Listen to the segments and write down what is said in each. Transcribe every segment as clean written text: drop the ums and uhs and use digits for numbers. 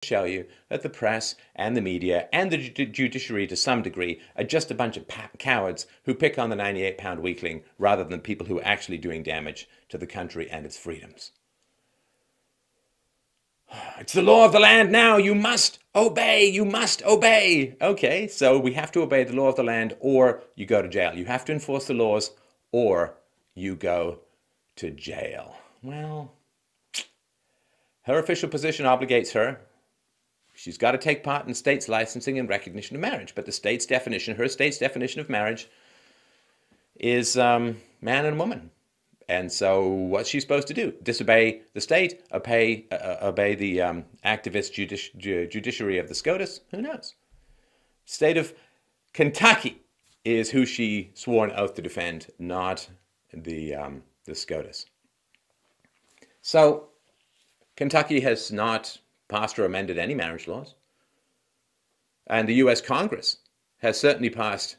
show you that the press and the media and the judiciary to some degree are just a bunch of cowards who pick on the 98-pound weakling rather than people who are actually doing damage to the country and its freedoms. It's the law of the land now. You must obey. You must obey. Okay, so we have to obey the law of the land or you go to jail. You have to enforce the laws or you go to jail. Well, her official position obligates her. She's got to take part in the state's licensing and recognition of marriage. But the state's definition, her state's definition of marriage is man and woman. And so what's she supposed to do? Disobey the state? Obey the activist judiciary of the SCOTUS? Who knows? State of Kentucky is who she swore an oath to defend, not the SCOTUS. So Kentucky has not passed or amended any marriage laws. And the US Congress has certainly passed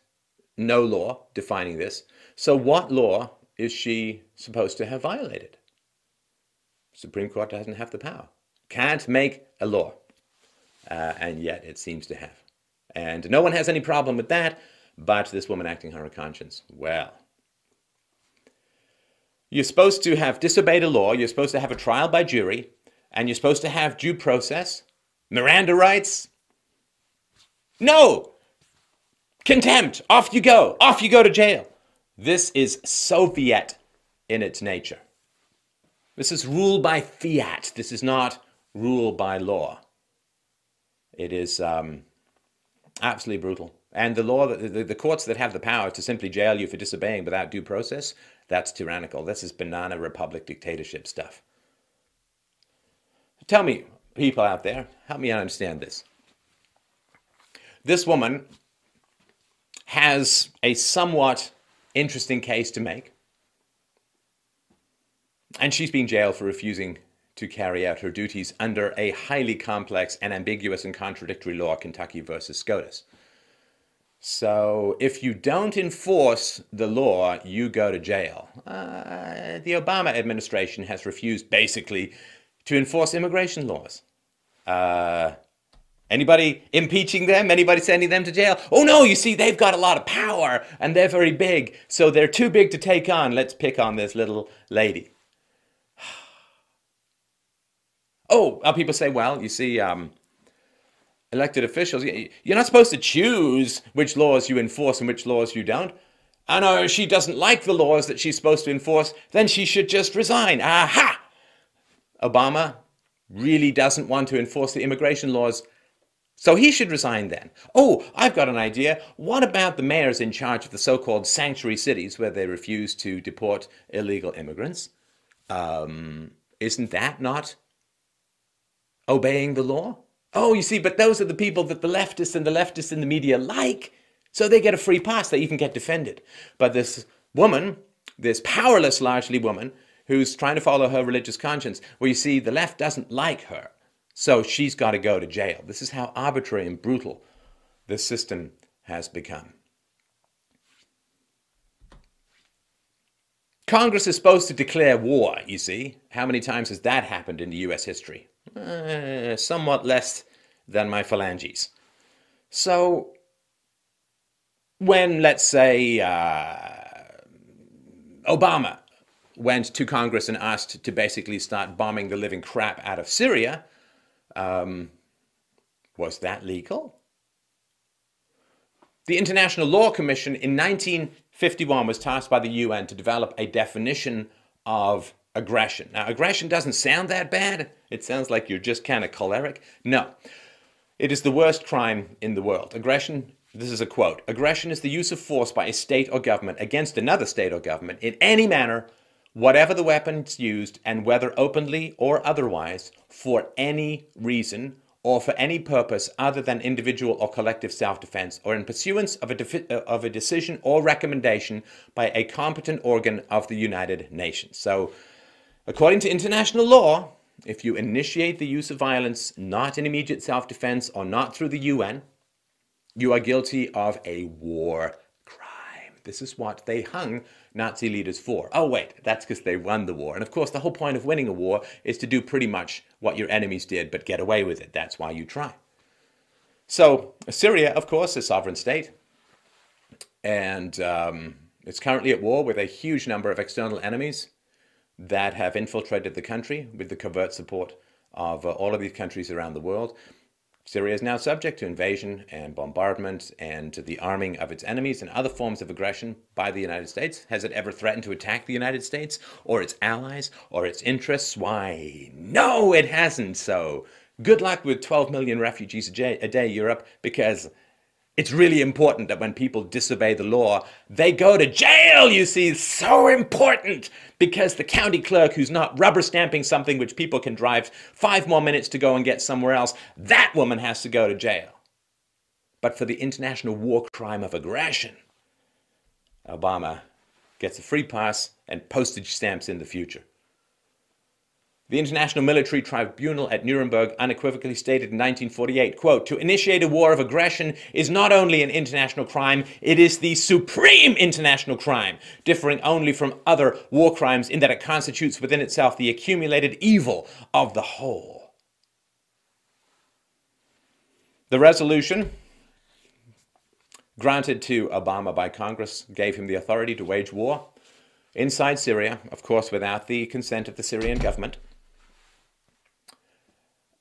no law defining this. So what law is she supposed to have violated? Supreme Court doesn't have the power. Can't make a law. And yet it seems to have. And no one has any problem with that, but this woman acting on her conscience, well. You're supposed to have disobeyed a law, you're supposed to have a trial by jury, and you're supposed to have due process, Miranda rights. No! Contempt! Off you go! Off you go to jail! This is Soviet in its nature. This is rule by fiat. This is not rule by law. It is absolutely brutal. And the law, the courts that have the power to simply jail you for disobeying without due process, that's tyrannical. This is banana republic dictatorship stuff. Tell me, people out there, help me understand this. This woman has a somewhat interesting case to make. And she's being jailed for refusing to carry out her duties under a highly complex and ambiguous and contradictory law, Kentucky versus SCOTUS. So if you don't enforce the law, you go to jail. The Obama administration has refused basically to enforce immigration laws. Anybody impeaching them? Anybody sending them to jail? Oh no, you see, they've got a lot of power and they're very big, so they're too big to take on. Let's pick on this little lady. Oh, people say, well, you see, elected officials, you're not supposed to choose which laws you enforce and which laws you don't. And if she doesn't like the laws that she's supposed to enforce, then she should just resign. Aha! Obama really doesn't want to enforce the immigration laws, so he should resign then. Oh, I've got an idea. What about the mayors in charge of the so-called sanctuary cities where they refuse to deport illegal immigrants? Isn't that not obeying the law? Oh, you see, but those are the people that the leftists in the media like, so they get a free pass. They even get defended. But this woman, this powerless, largely woman, who's trying to follow her religious conscience, well, you see, the left doesn't like her. So she's got to go to jail. This is how arbitrary and brutal this system has become. Congress is supposed to declare war, you see. How many times has that happened in the US history? Somewhat less than my phalanges. So when, let's say, Obama went to Congress and asked to basically start bombing the living crap out of Syria, was that legal? The International Law Commission in 1951 was tasked by the UN to develop a definition of aggression. Now, aggression doesn't sound that bad. It sounds like you're just kind of choleric. No, it is the worst crime in the world. Aggression, this is a quote, aggression is the use of force by a state or government against another state or government in any manner, whatever the weapons used, and whether openly or otherwise, for any reason or for any purpose other than individual or collective self-defense, or in pursuance of a decision or recommendation by a competent organ of the United Nations. So, according to international law, if you initiate the use of violence not in immediate self-defense or not through the UN, you are guilty of a war crime. This is what they hung Nazi leaders for. Oh, wait, that's because they won the war. And of course, the whole point of winning a war is to do pretty much what your enemies did, but get away with it. That's why you try. So Syria, of course, is a sovereign state. And it's currently at war with a huge number of external enemies that have infiltrated the country with the covert support of all of these countries around the world. Syria is now subject to invasion and bombardment and to the arming of its enemies and other forms of aggression by the United States. Has it ever threatened to attack the United States or its allies or its interests? Why, no, it hasn't. So good luck with 12 million refugees a day, Europe, because it's really important that when people disobey the law, they go to jail, you see. So important, because the county clerk who's not rubber stamping something which people can drive 5 more minutes to go and get somewhere else, that woman has to go to jail. But for the international war crime of aggression, Obama gets a free pass and postage stamps in the future. The International Military Tribunal at Nuremberg unequivocally stated in 1948, quote, "To initiate a war of aggression is not only an international crime, it is the supreme international crime, differing only from other war crimes in that it constitutes within itself the accumulated evil of the whole." The resolution granted to Obama by Congress gave him the authority to wage war inside Syria, of course, without the consent of the Syrian government.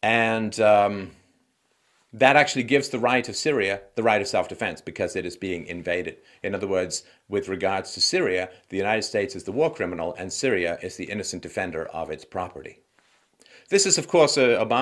And that actually gives the right of Syria the right of self-defense because it is being invaded. In other words, with regards to Syria, the United States is the war criminal and Syria is the innocent defender of its property. This is, of course, Obama